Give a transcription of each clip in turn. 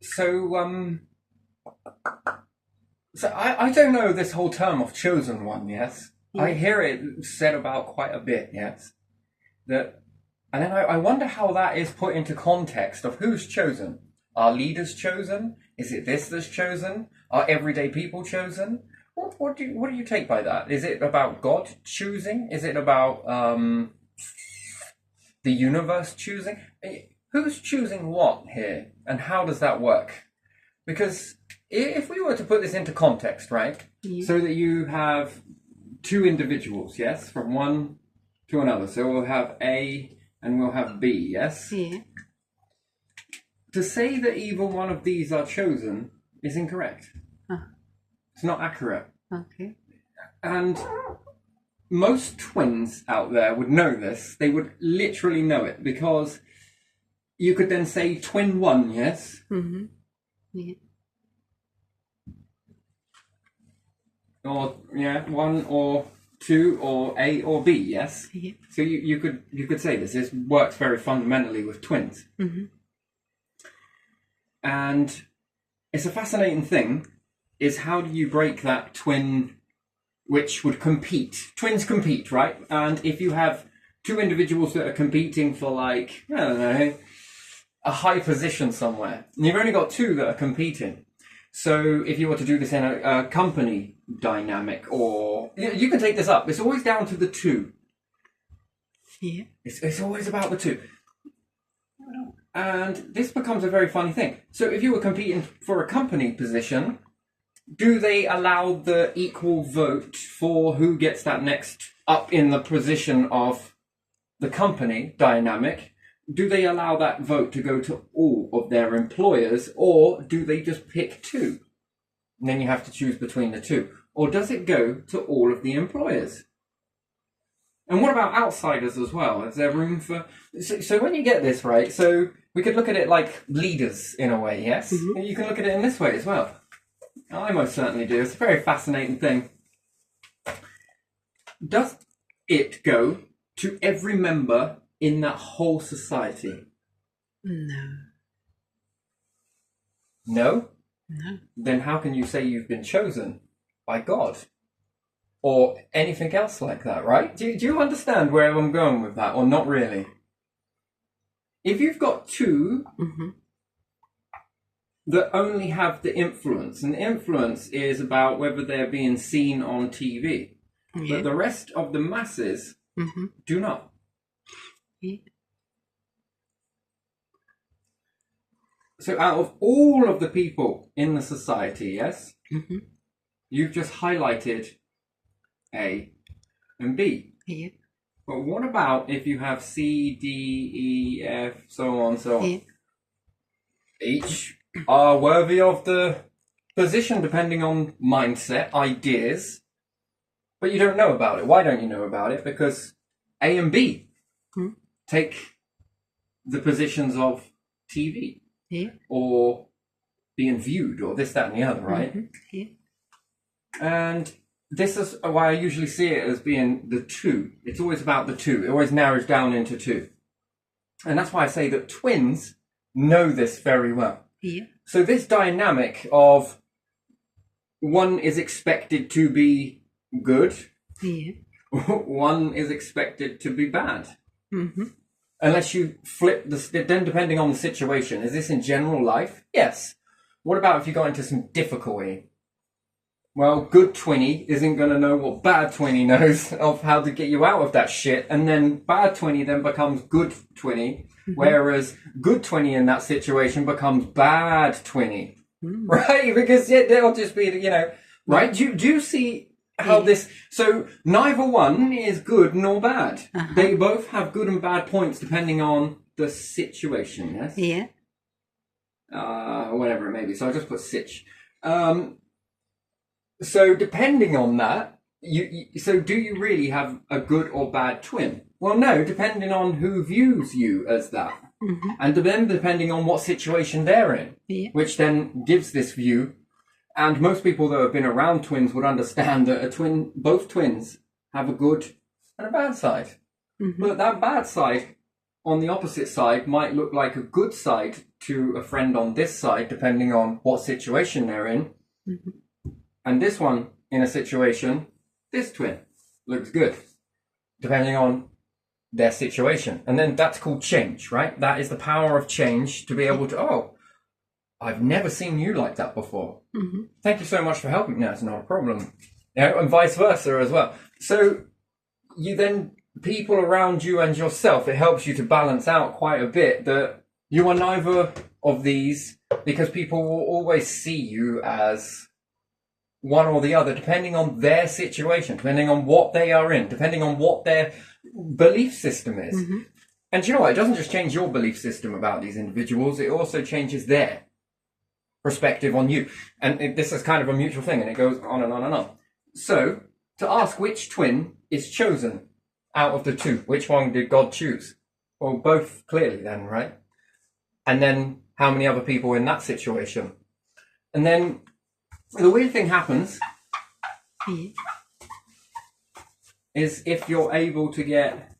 So, I don't know this whole term of chosen one, yes? Yeah. I hear it said about quite a bit, yes? That, and then I wonder how that is put into context of who's chosen. Are leaders chosen? Is it this that's chosen? Are everyday people chosen? What do you take by that? Is it about God choosing? Is it about the universe choosing? Who's choosing what here, and how does that work? Because if we were to put this into context, right? Yeah. So that you have two individuals, yes, from one to another. So we'll have A and we'll have B, yes? Yeah. To say that either one of these are chosen is incorrect. Ah. It's not accurate. Okay. And most twins out there would know this. They would literally know it because you could then say twin one, yes? Mm-hmm. Yeah. Or one or two or A or B, yes? Yeah. So you could say this. This works very fundamentally with twins. Mm-hmm. And it's a fascinating thing is how do you break that twin which would compete? Twins compete, right? And if you have two individuals that are competing for like, I don't know, a high position somewhere, and you've only got two that are competing. So if you were to do this in a company dynamic, or you can take this up, it's always down to the two. Yeah. It's always about the two. And this becomes a very funny thing. So if you were competing for a company position, do they allow the equal vote for who gets that next up in the position of the company dynamic? Do they allow that vote to go to all of their employers, or do they just pick two? And then you have to choose between the two. Or does it go to all of the employers? And what about outsiders as well? Is there room for... So when you get this, right, so we could look at it like leaders in a way, yes? Mm-hmm. And you can look at it in this way as well. I most certainly do. It's a very fascinating thing. Does it go to every member in that whole society? No. No? No. Then how can you say you've been chosen by God? Or anything else like that, right? Do you understand where I'm going with that, or not really? If you've got two Mm-hmm. that only have the influence, and the influence is about whether they're being seen on TV, Yeah. but the rest of the masses Mm-hmm. do not. Yeah. So out of all of the people in the society, yes, Mm-hmm. you've just highlighted A and B. Yeah. But what about if you have C, D, E, F, so on, so on? Yeah. Each are worthy of the position depending on mindset, ideas, but you don't know about it. Why don't you know about it? Because A and B take the positions of TV Yeah. or being viewed or this, that, and the other, right? Mm-hmm. Yeah. And this is why I usually see it as being the two. It's always about the two. It always narrows down into two. And that's why I say that twins know this very well. Yeah. So this dynamic of one is expected to be good, Yeah. one is expected to be bad. Mm-hmm. Unless you flip then depending on the situation. Is this in general life? Yes. What about if you got into some difficulty? Well, good twinny isn't going to know what bad twinny knows of how to get you out of that shit, and then bad twinny then becomes good twinny, whereas good twinny in that situation becomes bad twinny, right? Because they'll just be, right? Do you see how this? So neither one is good nor bad. Uh-huh. They both have good and bad points depending on the situation. Yes. Yeah. Whatever it may be. So I just put sitch. So depending on that, so do you really have a good or bad twin? Well, no, depending on who views you as that. Mm-hmm. And then depending on what situation they're in, Yeah. which then gives this view. And most people that have been around twins would understand that both twins have a good and a bad side. Mm-hmm. But that bad side on the opposite side might look like a good side to a friend on this side, depending on what situation they're in. And this one in a situation, this twin looks good, depending on their situation. And then that's called change, right? That is the power of change, to be able to, oh, I've never seen you like that before. Thank you so much for helping me. That's not a problem. And vice versa as well. So you then, people around you and yourself, it helps you to balance out quite a bit that you are neither of these, because people will always see you as one or the other, depending on their situation, depending on what they are in, depending on what their belief system is. And you know what? It doesn't just change your belief system about these individuals, it also changes their perspective on you. And this is kind of a mutual thing, and it goes on and on and on. So, to ask which twin is chosen out of the two, which one did God choose? Well, both clearly then, right? And then how many other people in that situation? And then the weird thing happens is if you're able to get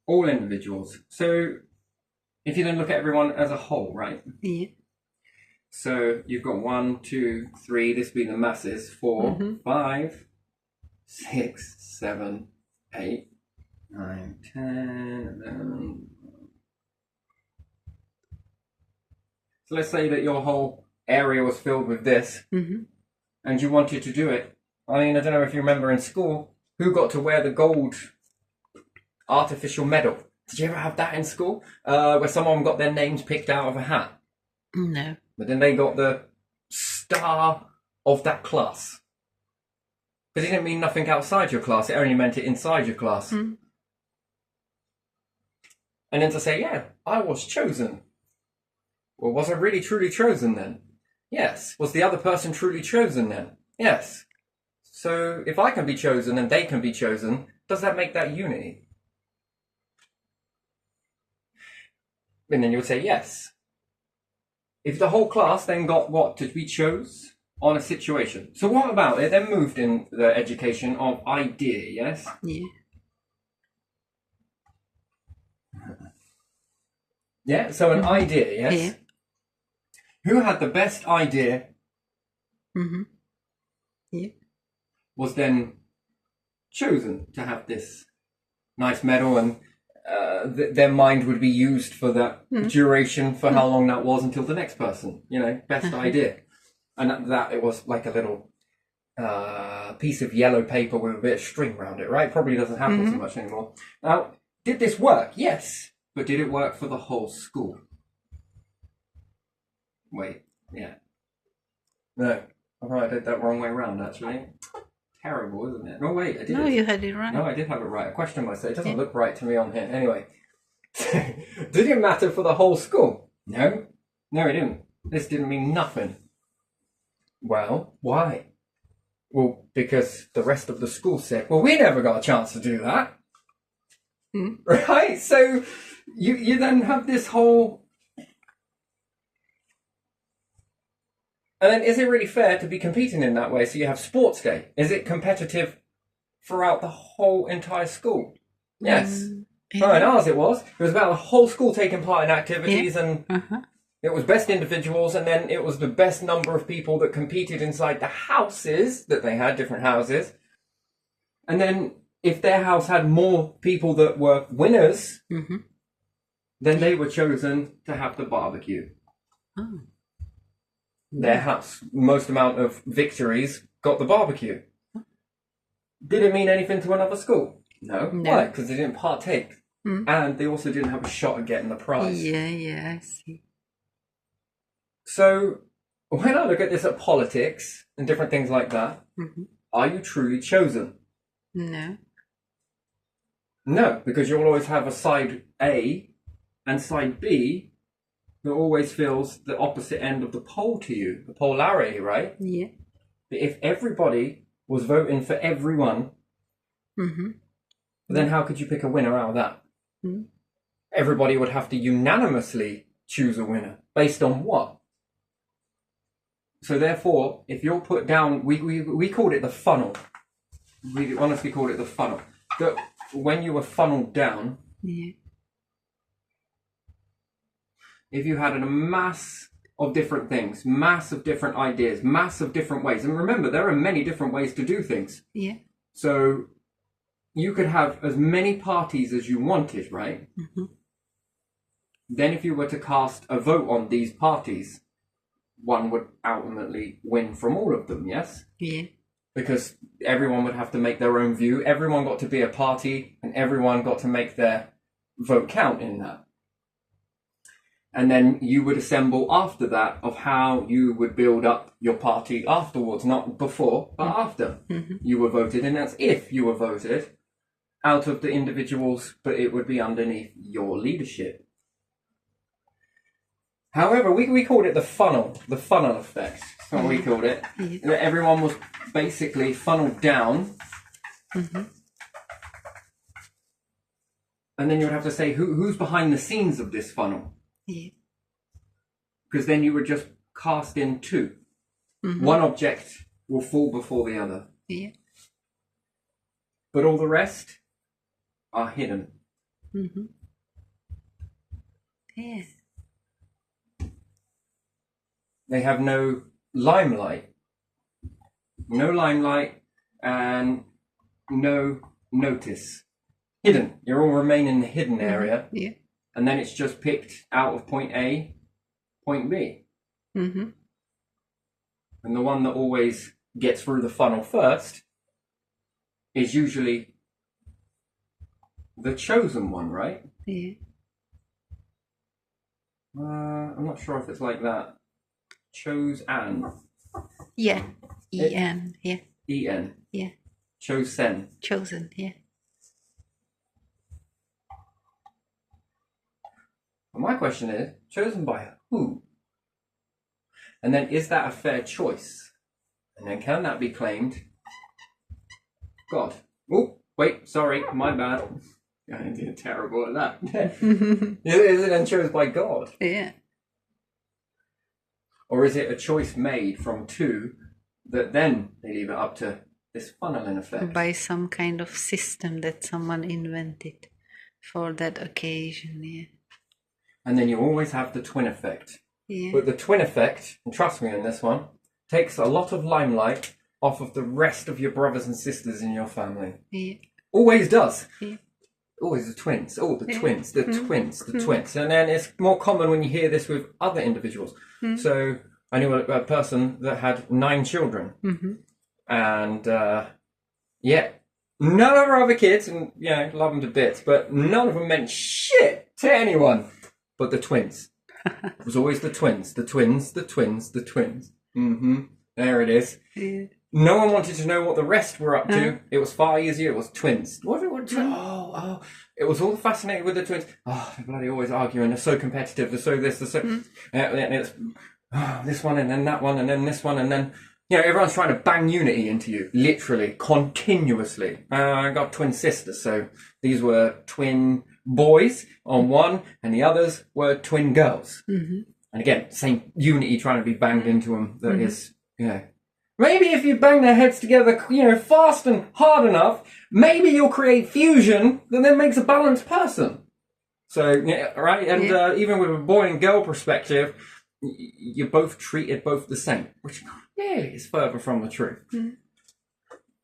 all individuals. So if you then look at everyone as a whole, right? Yeah. So you've got 1, 2, 3, this being the masses, 4, 5, 6, 7, 8, 9, 10, 11. So let's say that your whole area was filled with this, and you wanted to do it. I mean, I don't know if you remember in school, who got to wear the gold artificial medal? Did you ever have that in school? Where someone got their names picked out of a hat? No. But then they got the star of that class. Because it didn't mean nothing outside your class, it only meant it inside your class. And then to say, yeah, I was chosen. Well, was I really truly chosen then? Yes. Was the other person truly chosen then? Yes. So if I can be chosen and they can be chosen, does that make that unity? And then you would say yes. If the whole class then got what to be chose on a situation. So what about it then moved in the education of idea, yes? Yeah. Yeah, so an idea, yes? Yeah. Who had the best idea Yeah. was then chosen to have this nice medal, and their mind would be used for that duration for how long that was until the next person, you know, best idea. And that it was like a little piece of yellow paper with a bit of string around it, right? Probably doesn't happen so much anymore. Now, did this work? Yes. But did it work for the whole school? Wait, yeah. No. I did that wrong way around, actually. Terrible, isn't it? No, wait, I did No, it. you had it right. No, I did have it right. I questioned myself. It doesn't look right to me on here. Anyway. Did it matter for the whole school? No. No, it didn't. This didn't mean nothing. Well, why? Well, because the rest of the school said, well, we never got a chance to do that. Right? So you then have this whole... And then is it really fair to be competing in that way? So you have sports day. Is it competitive throughout the whole entire school? Yes. Oh, in ours it was. It was about the whole school taking part in activities, and it was best individuals, and then it was the best number of people that competed inside the houses that they had, different houses. And then if their house had more people that were winners, then they were chosen to have the barbecue. Oh. Their house, most amount of victories, got the barbecue. Did it mean anything to another school? No. Why? Because they didn't partake. And they also didn't have a shot at getting the prize. Yeah, I see. So, when I look at this at politics and different things like that, are you truly chosen? No. No, because you'll always have a side A and side B that always feels the opposite end of the pole to you, the polarity, right? Yeah. But if everybody was voting for everyone, then how could you pick a winner out of that? Everybody would have to unanimously choose a winner. Based on what? So therefore, if you're put down, we called it the funnel. We honestly called it the funnel. That when you were funneled down, if you had a mass of different things, mass of different ideas, mass of different ways. And remember, there are many different ways to do things. Yeah. So you could have as many parties as you wanted, right? Mm-hmm. Then if you were to cast a vote on these parties, one would ultimately win from all of them, yes? Yeah. Because everyone would have to make their own view. Everyone got to be a party, and everyone got to make their vote count in that. And then you would assemble after that of how you would build up your party afterwards, not before, but after you were voted. And that's if you were voted out of the individuals, but it would be underneath your leadership. However, we called it the funnel effect. That's what we called it. Yeah. That everyone was basically funneled down. And then you would have to say who's behind the scenes of this funnel. Yeah. Because then you would just cast in two. One object will fall before the other. Yeah. But all the rest are hidden. Yeah. They have no limelight. No limelight and no notice. Hidden. You all remain in the hidden area. Yeah. And then it's just picked out of point A, point B. And the one that always gets through the funnel first is usually the chosen one, right? Yeah. I'm not sure if it's like that. Chosen. Yeah. E-N. Yeah. E-N. Yeah. Chosen. Chosen. Yeah. Well, my question is, chosen by who? And then is that a fair choice? And then can that be claimed? God. Oh, wait, sorry, my bad. I did terrible at that. Is it then chosen by God? Yeah. Or is it a choice made from two that then they leave it up to this funneling effect? By some kind of system that someone invented for that occasion. Yeah. And then you always have the twin effect. Yeah. But the twin effect, and trust me on this one, takes a lot of limelight off of the rest of your brothers and sisters in your family. Yeah. Always does. Yeah. Always the twins. Oh, the Yeah. twins, the twins, the twins. And then it's more common when you hear this with other individuals. So I knew a person that had 9 children. And yeah, none of her other kids, and love them to bits, but none of them meant shit to anyone but the twins. It was always the twins, the twins, the twins, the twins. There it is. Yeah. No one wanted to know what the rest were up to. It was far easier. It was twins. What twins? Oh. It was all fascinated with the twins. Oh, they're bloody always arguing. They're so competitive. They're so this. They're so. And it's this one and then that one and then this one and then everyone's trying to bang unity into you, literally, continuously. I got twin sisters, so these were twin boys on one, and the others were twin girls. And again, same unity trying to be banged into them. That is, maybe if you bang their heads together, fast and hard enough, maybe you'll create fusion that then makes a balanced person. So, right? And even with a boy and girl perspective, you're both treated both the same, which clearly is further from the truth.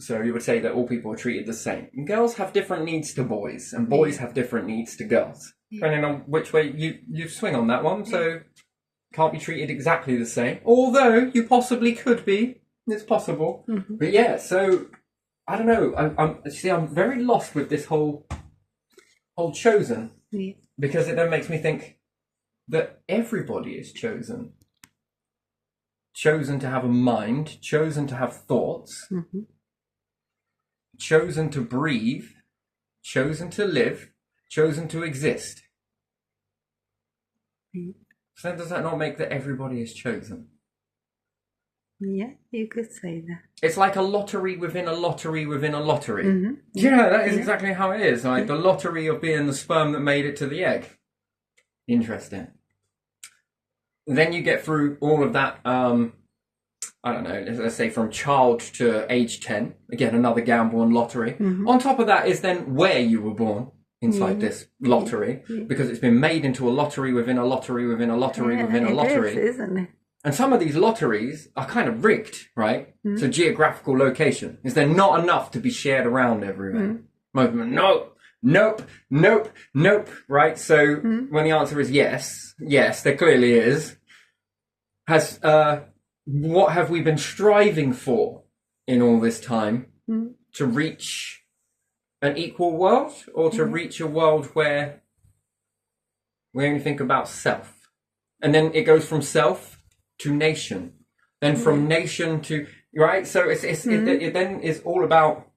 So you would say that all people are treated the same. And girls have different needs to boys, and boys have different needs to girls. Depending on which way you swing on that one, so can't be treated exactly the same. Although you possibly could be. It's possible. But yeah, so I don't know. I'm very lost with this whole chosen. Because it then makes me think that everybody is chosen. Chosen to have a mind, chosen to have thoughts, chosen to breathe, chosen to live, chosen to exist. So does that not make that everybody is chosen? Yeah, you could say that. It's like a lottery within a lottery within a lottery. That is exactly how it is. Like the lottery of being the sperm that made it to the egg. Interesting. Then you get through all of that, I don't know, let's say from child to age 10. Again, another gamble and lottery. On top of that is then where you were born. inside this lottery because it's been made into a lottery within a lottery within a lottery within a lottery. It is, isn't it? And some of these lotteries are kind of rigged, right? So geographical location. Is there not enough to be shared around everywhere? Most of them, nope, right? So when the answer is yes, there clearly is. What have we been striving for in all this time? To reach an equal world, or to reach a world where we only think about self? And then it goes from self to nation, then from nation to, right? So it then is all about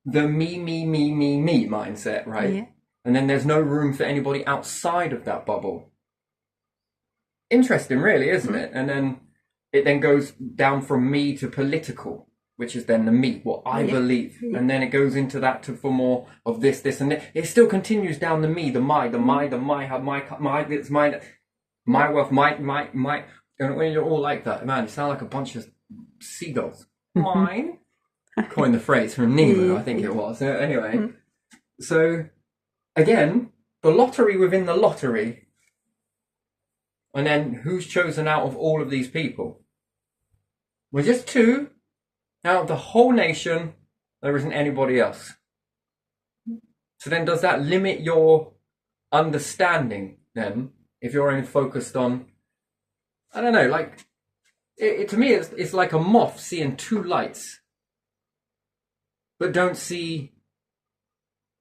the me mindset, right? Yeah. And then there's no room for anybody outside of that bubble. Interesting, really, isn't it? And then it then goes down from me to political, which is then the me, what I believe. And then it goes into that for more of this, and that. It still continues down the me, the my, it's mine, my wealth, my. And when you're all like that, man, you sound like a bunch of seagulls. Mine. Coined the phrase from Nemo, I think it was. Anyway, so again, the lottery within the lottery. And then who's chosen out of all of these people? We're just two. Out of the whole nation, there isn't anybody else. So then does that limit your understanding then? If you're only focused on, I don't know, like, to me it's like a moth seeing two lights, but don't see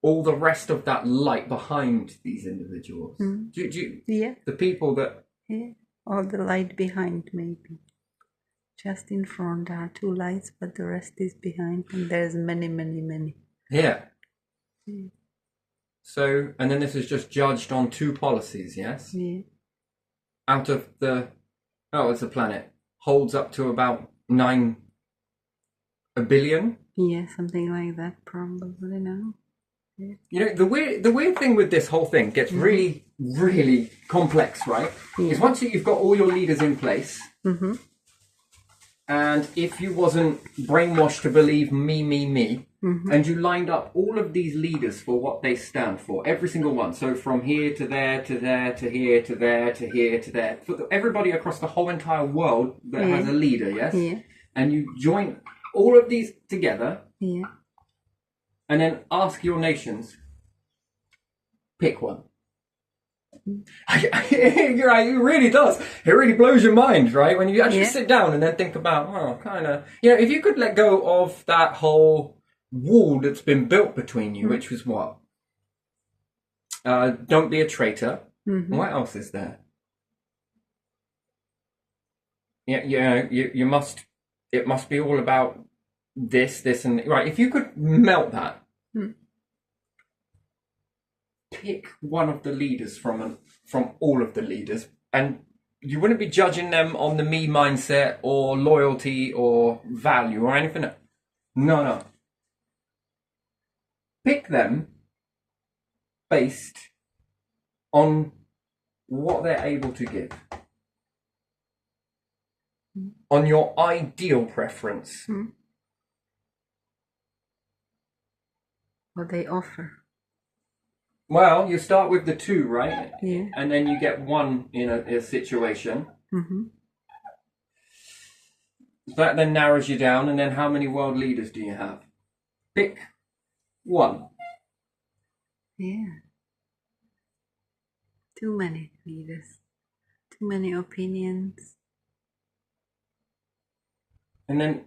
all the rest of that light behind these individuals. The people that... All the light behind, maybe. Just in front are two lights, but the rest is behind, and there's many. Yeah. So, and then this is just judged on two policies, yes? Yeah. Out of the... it's a planet. Holds up to about 9 billion. Yeah, something like that, probably now. Yeah. You know, the weird thing with this whole thing gets really, really complex, right? Is once you've got all your leaders in place, and if you wasn't brainwashed to believe me, and you lined up all of these leaders for what they stand for, every single one, so from here to there, to there, to here, to there, to here, to there, for everybody across the whole entire world that has a leader, yes? Yeah. And you join all of these together, and then ask your nations, pick one. You're right, it really does. It really blows your mind, right? When you actually sit down and then think about, if you could let go of that whole wall that's been built between you, which was what? Don't be a traitor. What else is there? You must, it must be all about this, and right. If you could melt that, pick one of the leaders from all of the leaders, and you wouldn't be judging them on the me mindset or loyalty or value or anything. No. Pick them based on what they're able to give, on your ideal preference. What they offer. Well, you start with the two, right? Yeah. And then you get one in a situation. That then narrows you down, and then how many world leaders do you have? Pick one. Yeah. Too many leaders. Too many opinions. And then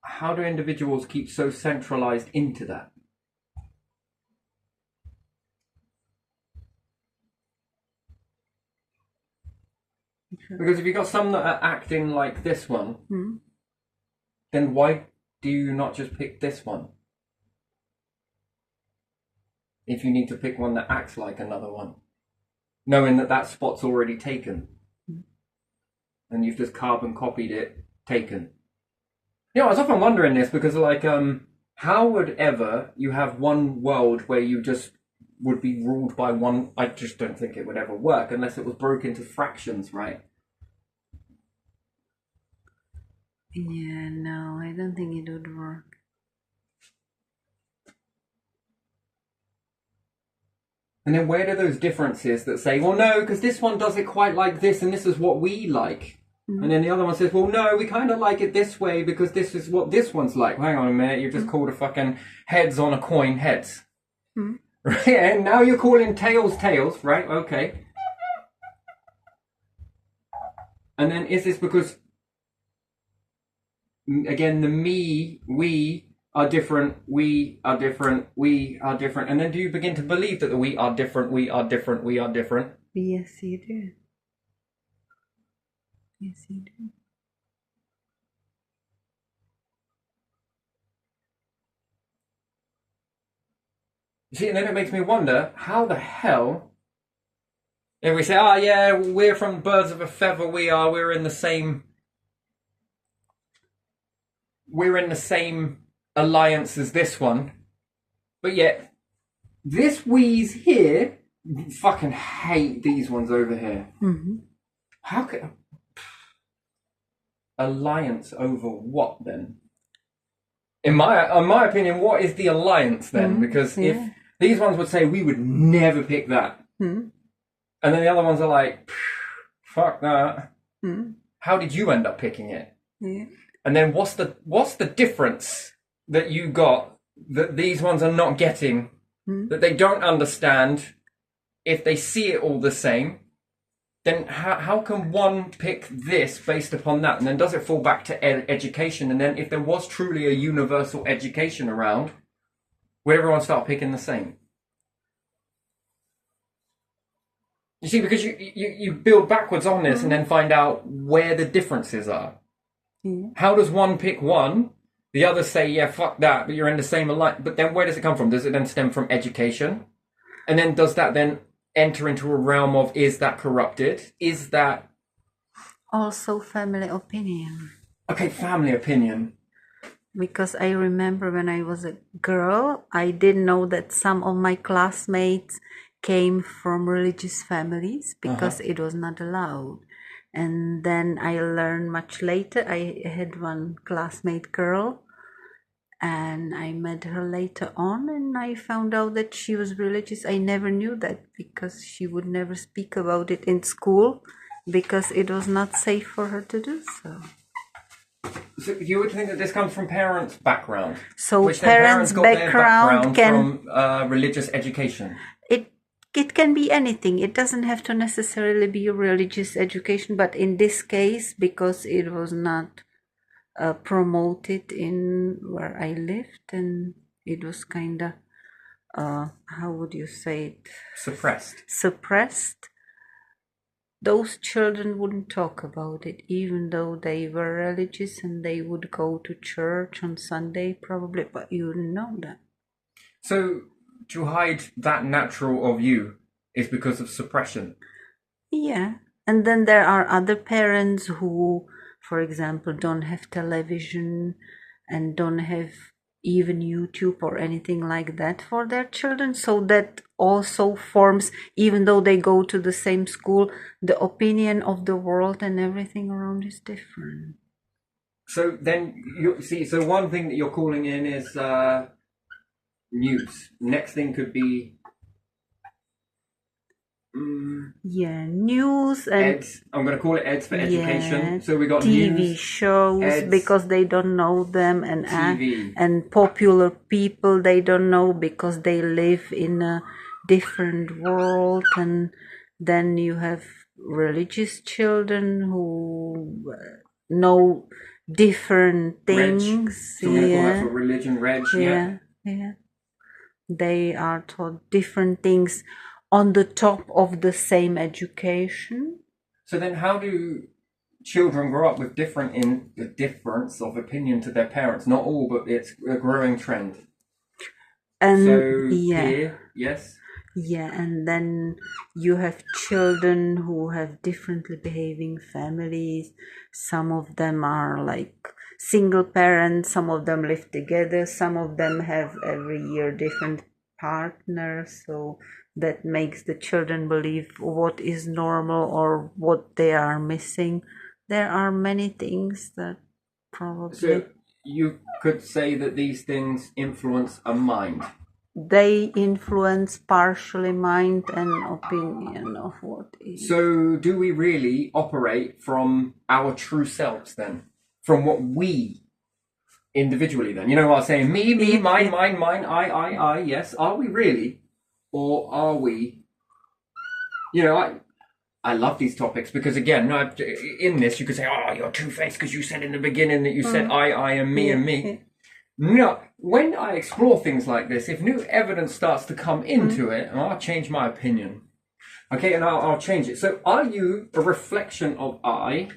how do individuals keep so centralized into that? Because if you've got some that are acting like this one, then why do you not just pick this one? If you need to pick one that acts like another one, knowing that spot's already taken, and you've just carbon copied it, taken. I was often wondering this because, how would ever you have one world where you just would be ruled by one? I just don't think it would ever work unless it was broken into fractions, right? Yeah, no, I don't think it would work. And then where do those differences that say, well, no, because this one does it quite like this, and this is what we like. And then the other one says, well, no, we kind of like it this way because this is what this one's like. Hang on a minute, you've just called a fucking heads on a coin heads. Right? And now you're calling tails tails, right? Okay. And then is this because, again, the me, we are different, we are different, we are different. And then do you begin to believe that the we are different, we are different, we are different? Yes, you do. Yes, you do. See, and then it makes me wonder, how the hell, if we say, oh yeah, we're from birds of a feather, we're in the same alliance as this one, but yet this we's here fucking hate these ones over here. How could alliance over what then? In my opinion, what is the alliance then? Because if these ones would say we would never pick that, and then the other ones are like, fuck that. How did you end up picking it? And then what's the difference that you got that these ones are not getting, that they don't understand? If they see it all the same, then how can one pick this based upon that? And then does it fall back to education? And then if there was truly a universal education around, would everyone start picking the same? You see, because you build backwards on this and then find out where the differences are. How does one pick one? The others say, yeah, fuck that, but you're in the same alliance. But then where does it come from? Does it then stem from education? And then does that then enter into a realm of, is that corrupted? Is that Also family opinion. okay? Family opinion. Because I remember when I was a girl, I didn't know that some of my classmates came from religious families because it was not allowed. And then I learned much later, I had one classmate girl, and I met her later on, and I found out that she was religious. I never knew that because she would never speak about it in school because it was not safe for her to do so. So you would think that this comes from parents' background. So which their parents' got their background can from religious education. it can be anything. It doesn't have to necessarily be a religious education, but in this case, because it was not promoted in where I lived, and it was kind of how would you say it, suppressed, those children wouldn't talk about it, even though they were religious and they would go to church on Sunday probably, but you wouldn't know that. So to hide that natural of you is because of suppression. Yeah. And then there are other parents who, for example, don't have television and don't have even YouTube or anything like that for their children. So that also forms, even though they go to the same school, the opinion of the world and everything around is different. So then you see, so one thing that you're calling in is news. Next thing could be news and eds. I'm going to call it eds for education. So we got TV news, shows, eds, because they don't know them, and TV. and popular people they don't know because they live in a different world. And then you have religious children who know different things. So we're going to call that for religion, reg. Yeah. They are taught different things on the top of the same education. So then how do children grow up with the difference of opinion to their parents? Not all, but it's a growing trend. And so here, yes. Yeah, and then you have children who have differently behaving families. Some of them are like single parents, some of them live together, some of them have every year different partners. So that makes the children believe what is normal or what they are missing. There are many things that probably... So you could say that these things influence a mind. they influence partially mind and opinion of what is. So, do we really operate from our true selves then? From what we individually then? You know what I'm saying? Me, Yeah, mine, yeah. mine, I, yes. Are we really? Or are we? You know, I love these topics because, again, in this, you could say, oh, you're two-faced because you said in the beginning that you said I, and me, and me. Yeah. No, when I explore things like this, if new evidence starts to come into it, I'll change my opinion. Okay, and I'll change it. So, are you a reflection of I?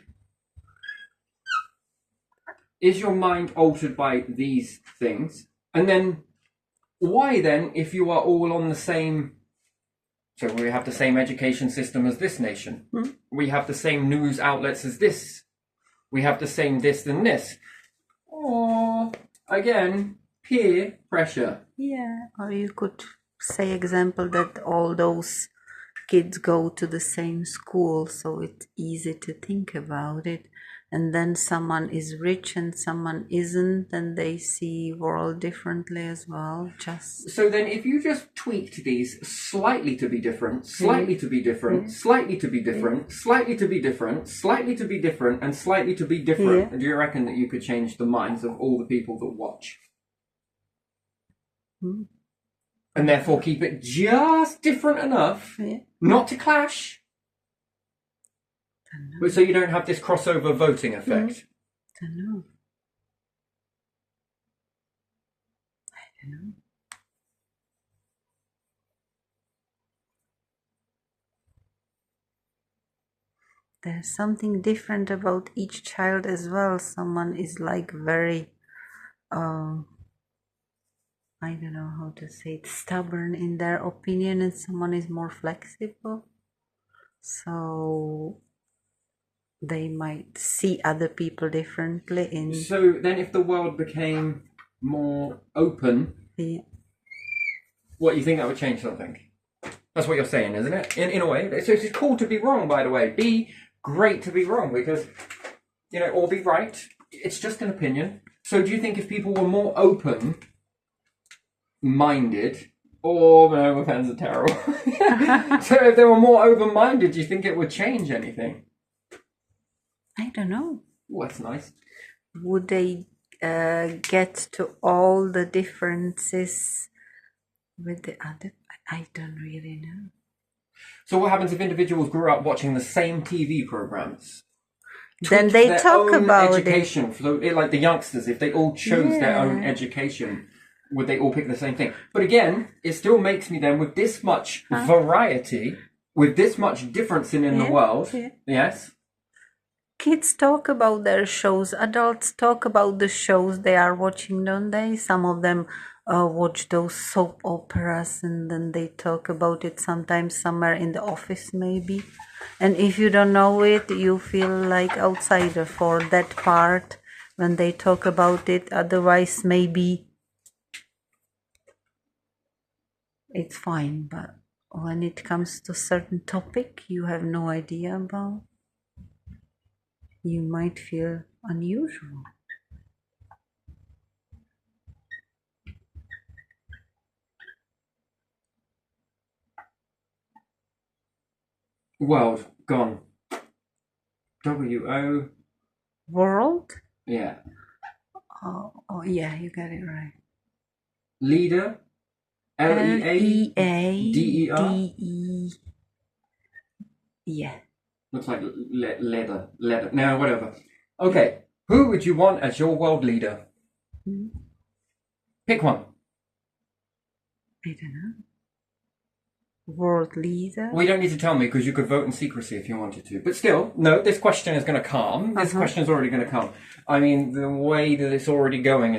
Is your mind altered by these things? And then, why then, if you are all on the same... So we have the same education system as this nation. We have the same news outlets as this. We have the same this and this. Or, again, peer pressure. Yeah, or you could say example that all those kids go to the same school, so it's easy to think about it. And then someone is rich and someone isn't, and they see world differently as well. Just So then if you just tweaked these slightly to be different, slightly to be different, slightly to be different, slightly to be different, slightly to be different, and slightly to be different, do you reckon that you could change the minds of all the people that watch? And therefore keep it just different enough not to clash, but so you don't have this crossover voting effect. I don't know. There's something different about each child as well. Someone is like very, I don't know how to say it, stubborn in their opinion, and someone is more flexible. So they might see other people differently. So then if the world became more open, what, you think that would change something? That's what you're saying, isn't it? In a way. So it's cool to be wrong, by the way. Be great to be wrong because, you know, or be right. It's just an opinion. So do you think if people were more open-minded, or no, my fans are terrible. So if they were more open-minded, do you think it would change anything? I don't know. Oh, that's nice. Would they get to all the differences with the other? I don't really know. So what happens if individuals grew up watching the same TV programs? Then they their talk own about education. So, like the youngsters, if they all chose their own education, would they all pick the same thing? But again, it still makes me then, with this much variety, with this much difference in the world, yes? Kids talk about their shows. Adults talk about the shows they are watching, don't they? Some of them watch those soap operas and then they talk about it sometimes somewhere in the office maybe. And if you don't know it, you feel like outsider for that part when they talk about it. Otherwise, maybe it's fine. But when it comes to certain topic you have no idea about, you might feel unusual. World gone. W-O. World? Yeah. Oh, yeah, you got it right. Leader. L-E-A-D-E-R. L-E-A-D-E. Yeah. Looks like leather. No, whatever. Okay. Who would you want as your world leader? Pick one. I don't know. World leader? Well, you don't need to tell me because you could vote in secrecy if you wanted to. But still, no, this question is going to come. This question is already going to come. I mean, the way that it's already going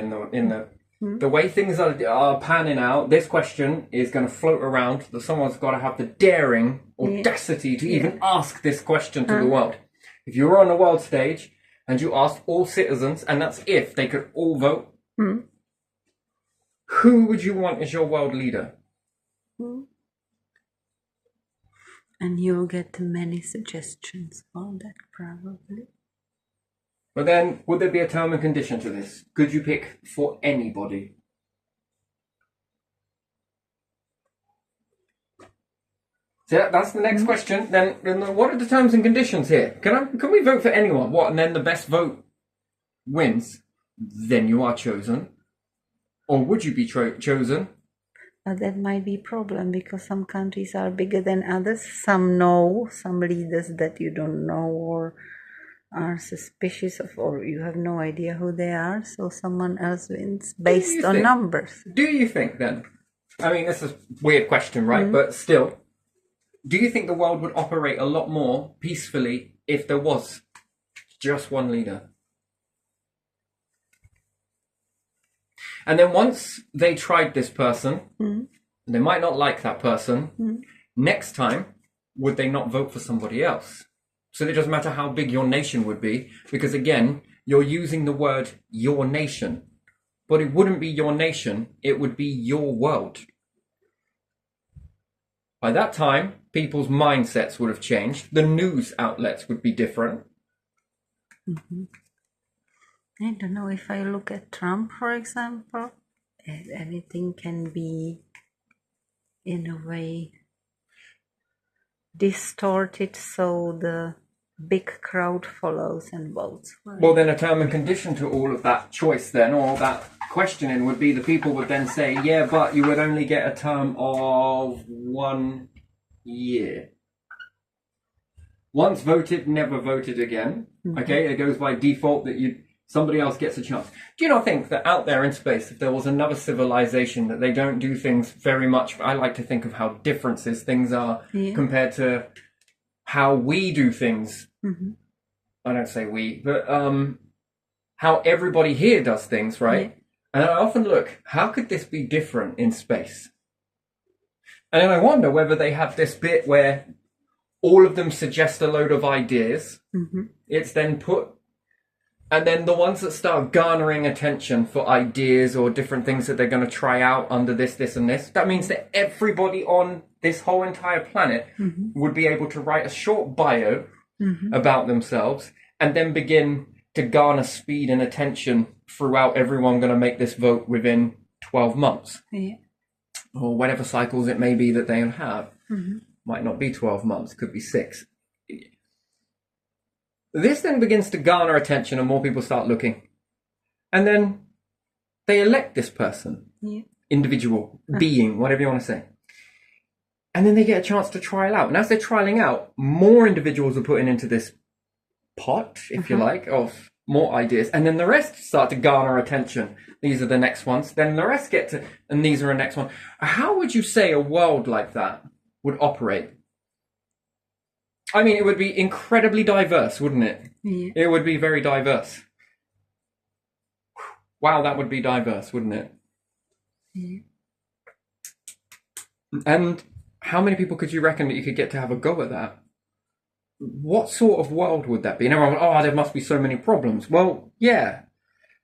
the way things are panning out, this question is going to float around. That someone's got to have the daring audacity to even ask this question to the world. If you were on the world stage and you asked all citizens, and that's if they could all vote, who would you want as your world leader? And you'll get many suggestions on that, probably. But then, would there be a term and condition to this? Could you pick for anybody? So that's the next question. Then what are the terms and conditions here? Can we vote for anyone? What? And then the best vote wins? Then you are chosen. Or would you be chosen? That might be a problem because some countries are bigger than others. Some know, some leaders that you don't know or are suspicious of, or you have no idea who they are, so someone else wins based on numbers. Do you think then? I mean, this is a weird question, right? But still, do you think the world would operate a lot more peacefully if there was just one leader? And then once they tried this person, they might not like that person. Next time, would they not vote for somebody else? So it doesn't matter how big your nation would be, because again, you're using the word your nation. But it wouldn't be your nation, it would be your world. By that time, people's mindsets would have changed. The news outlets would be different. I don't know, if I look at Trump, for example, everything can be, in a way, distorted so the big crowd follows and votes for it. Well, then a term and condition to all of that choice then, or that questioning would be the people would then say, yeah, but you would only get a term of 1 year. Once voted, never voted again. Okay, it goes by default that somebody else gets a chance. Do you not think that out there in space, if there was another civilization, that they don't do things very much? I like to think of how differences things are compared to how we do things. I don't say we, but how everybody here does things, right? And I often look, how could this be different in space? And then I wonder whether they have this bit where all of them suggest a load of ideas. It's then put, and then the ones that start garnering attention for ideas or different things that they're going to try out under this, and this, that means that everybody on this whole entire planet would be able to write a short bio about themselves and then begin to garner speed and attention throughout everyone going to make this vote within 12 months. Or whatever cycles it may be that they'll have. Might not be 12 months, could be 6. This then begins to garner attention and more people start looking. And then they elect this person, individual, being, whatever you want to say. And then they get a chance to trial out. And as they're trialing out, more individuals are putting into this pot, if you like, of more ideas. And then the rest start to garner attention. These are the next ones. Then the rest get to, and these are the next one. How would you say a world like that would operate? I mean, it would be incredibly diverse, wouldn't it? It would be very diverse. Wow, that would be diverse, wouldn't it? And how many people could you reckon that you could get to have a go at that? What sort of world would that be? And everyone, there must be so many problems. Well, yeah.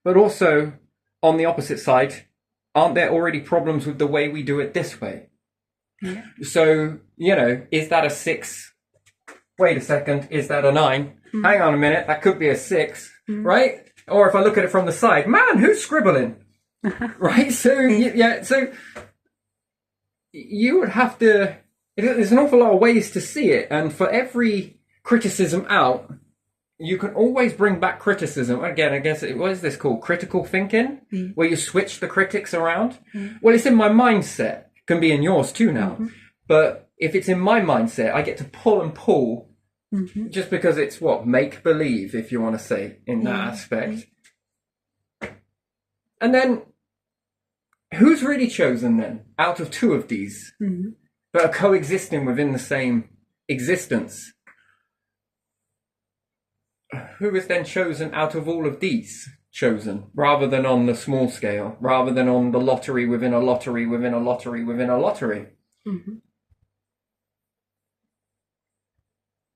But also, on the opposite side, aren't there already problems with the way we do it this way? So, is that a 6? Wait a second, is that a 9? Hang on a minute, that could be a 6, right? Or if I look at it from the side, man, who's scribbling? Right? So, so you would have to, there's an awful lot of ways to see it. And for every criticism out, you can always bring back criticism. Again, I guess, what is this called? Critical thinking? Where you switch the critics around? Well, it's in my mindset. Can be in yours too now. But if it's in my mindset, I get to pull and pull just because it's make-believe, if you want to say, in that aspect. And then, who's really chosen then, out of 2 of these, that are coexisting within the same existence? Who is then chosen out of all of these chosen, rather than on the small scale, rather than on the lottery within a lottery within a lottery within a lottery?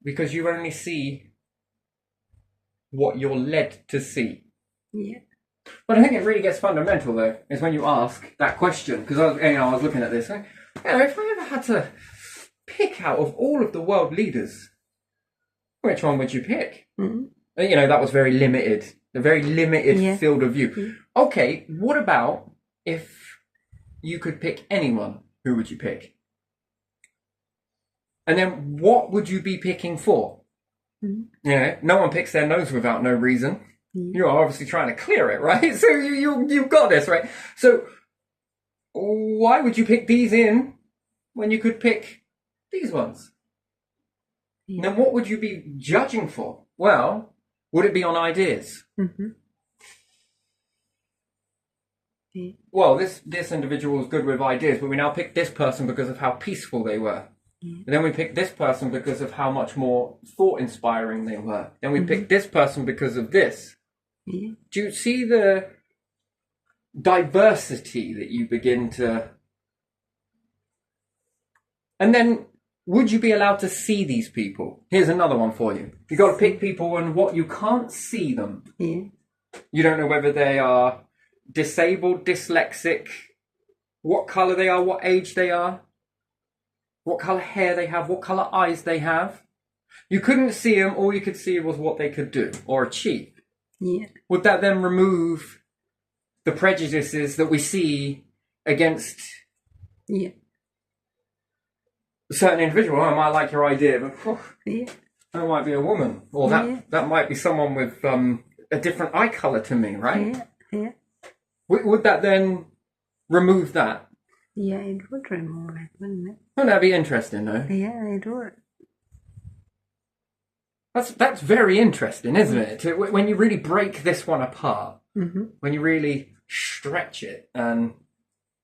Because you only see what you're led to see. But I think it really gets fundamental, though, is when you ask that question. Because I was looking at this, if I ever had to pick out of all of the world leaders, which one would you pick? That was very limited. A very limited field of view. Okay, what about if you could pick anyone? Who would you pick? And then what would you be picking for? Yeah, no one picks their nose without no reason. You're obviously trying to clear it, right? So you've got this, right? So why would you pick these in when you could pick these ones? Then what would you be judging for? Well, would it be on ideas? Well, this individual was good with ideas, but we now pick this person because of how peaceful they were. And then we pick this person because of how much more thought-inspiring they were. Then we pick this person because of this. Do you see the diversity that you begin to... And then, would you be allowed to see these people? Here's another one for you. You've got to pick people and what you can't see them. You don't know whether they are disabled, dyslexic, what colour they are, what age they are, what colour hair they have, what colour eyes they have. You couldn't see them, all you could see was what they could do or achieve. Would that then remove the prejudices that we see against a certain individual? Oh, I might like your idea, but that might be a woman, or that might be someone with a different eye colour to me, right? Would that then remove that? Yeah, it would remove it, wouldn't it? Wouldn't that be interesting, though? Yeah, it would. That's very interesting, isn't it? When you really break this one apart, when you really stretch it and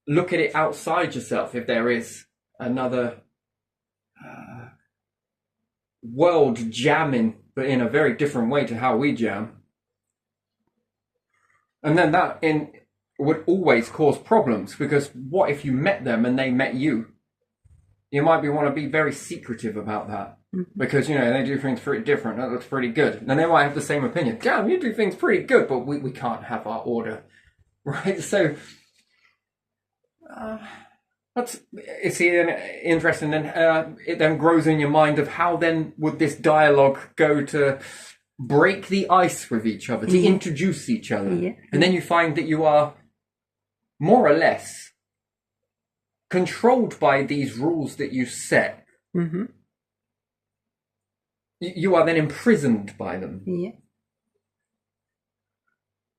look at it outside yourself, if there is another world jamming, but in a very different way to how we jam. And then that would always cause problems, because what if you met them and they met you? You might want to be very secretive about that. Because, they do things pretty different. That looks pretty good. And they might have the same opinion. Damn, you do things pretty good, but we can't have our order. Right? So, it's interesting. And it then grows in your mind of how then would this dialogue go to break the ice with each other, to introduce each other. And then you find that you are more or less controlled by these rules that you set. You are then imprisoned by them.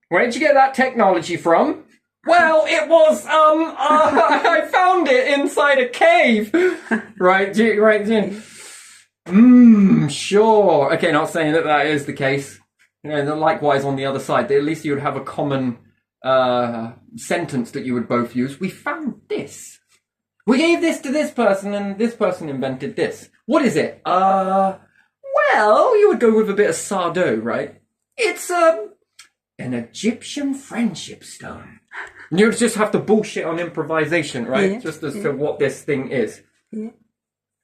Where did you get that technology from? Well, it was, I found it inside a cave. Right, sure. Okay, not saying that is the case. Likewise on the other side, at least you would have a common sentence that you would both use. We found this. We gave this to this person and this person invented this. What is it? Well, you would go with a bit of Sardo, right? It's an Egyptian friendship stone. And you would just have to bullshit on improvisation, right? Just as to what this thing is. Hang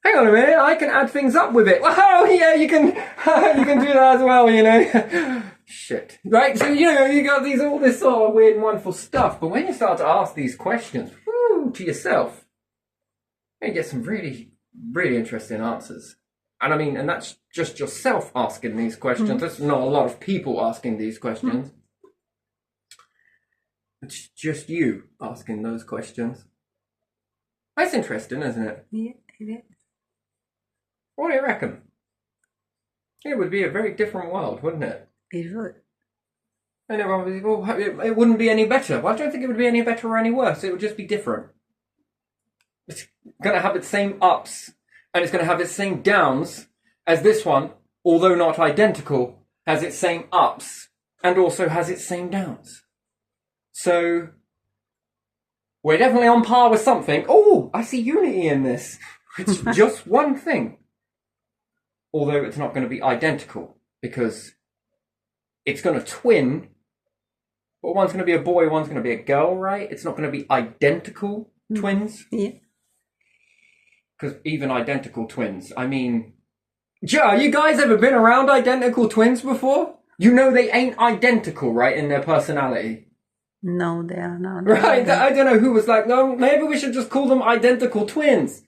on a minute, I can add things up with it. Oh, yeah, you can do that as well, Shit. Right, so, you got all this sort of weird and wonderful stuff, but when you start to ask these questions, to yourself, you get some really, really interesting answers. And that's just yourself asking these questions. There's not a lot of people asking these questions. It's just you asking those questions. That's interesting, isn't it? Yeah, it is. What do you reckon? It would be a very different world, wouldn't it? It would. And everyone would be, well, it wouldn't be any better. Well, I don't think it would be any better or any worse. It would just be different. It's going to have its same ups, and it's going to have its same downs as this one, although not identical, has its same ups, and also has its same downs. So, we're definitely on par with something. Oh, I see unity in this. It's just one thing. Although it's not going to be identical, because it's going to twin, but one's going to be a boy, one's going to be a girl, right? It's not going to be identical twins. Yeah. Because even identical twins, Joe, you guys ever been around identical twins before? You know they ain't identical, right, in their personality. No, they are not. Right, I don't know who was like, no, maybe we should just call them identical twins.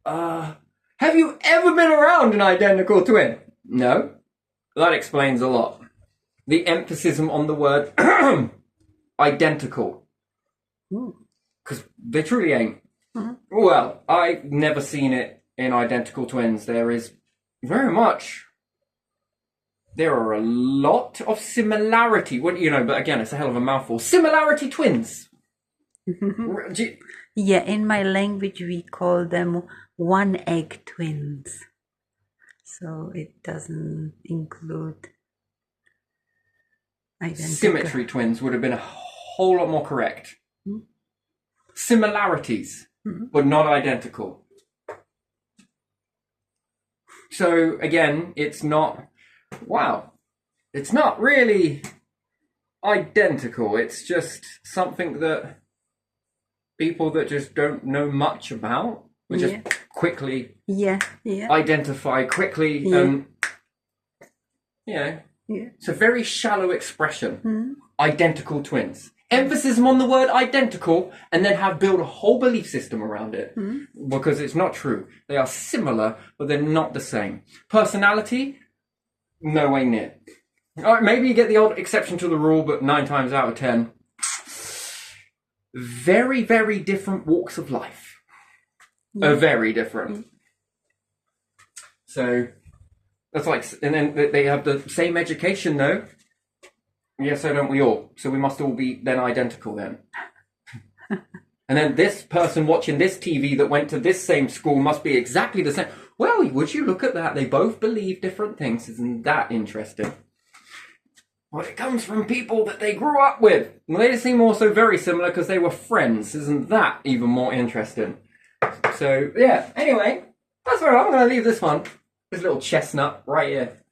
Have you ever been around an identical twin? No. That explains a lot. The emphasis on the word identical. Because they truly ain't. Well, I've never seen it in identical twins. There are a lot of similarity. Well, but again, it's a hell of a mouthful. Similarity twins. Yeah, in my language we call them one egg twins. So it doesn't include identical. Symmetry twins would have been a whole lot more correct. Similarities, but not identical. So again, it's not really identical. It's just something that people that just don't know much about will just quickly identify quickly. It's a very shallow expression. Identical twins. Emphasis on the word identical, and then build a whole belief system around it, because it's not true. They are similar, but they're not the same. Personality, no way near. All right, maybe you get the odd exception to the rule, but 9 times out of 10, very, very different walks of life. Very different. So that's like, and then they have the same education, though. Yeah, so don't we all. So we must all be then identical then. And then this person watching this TV that went to this same school must be exactly the same. Well, would you look at that? They both believe different things. Isn't that interesting? Well, it comes from people that they grew up with. Well, they seem also very similar because they were friends. Isn't that even more interesting? So, yeah. Anyway, that's where I'm going to leave this one. This little chestnut right here.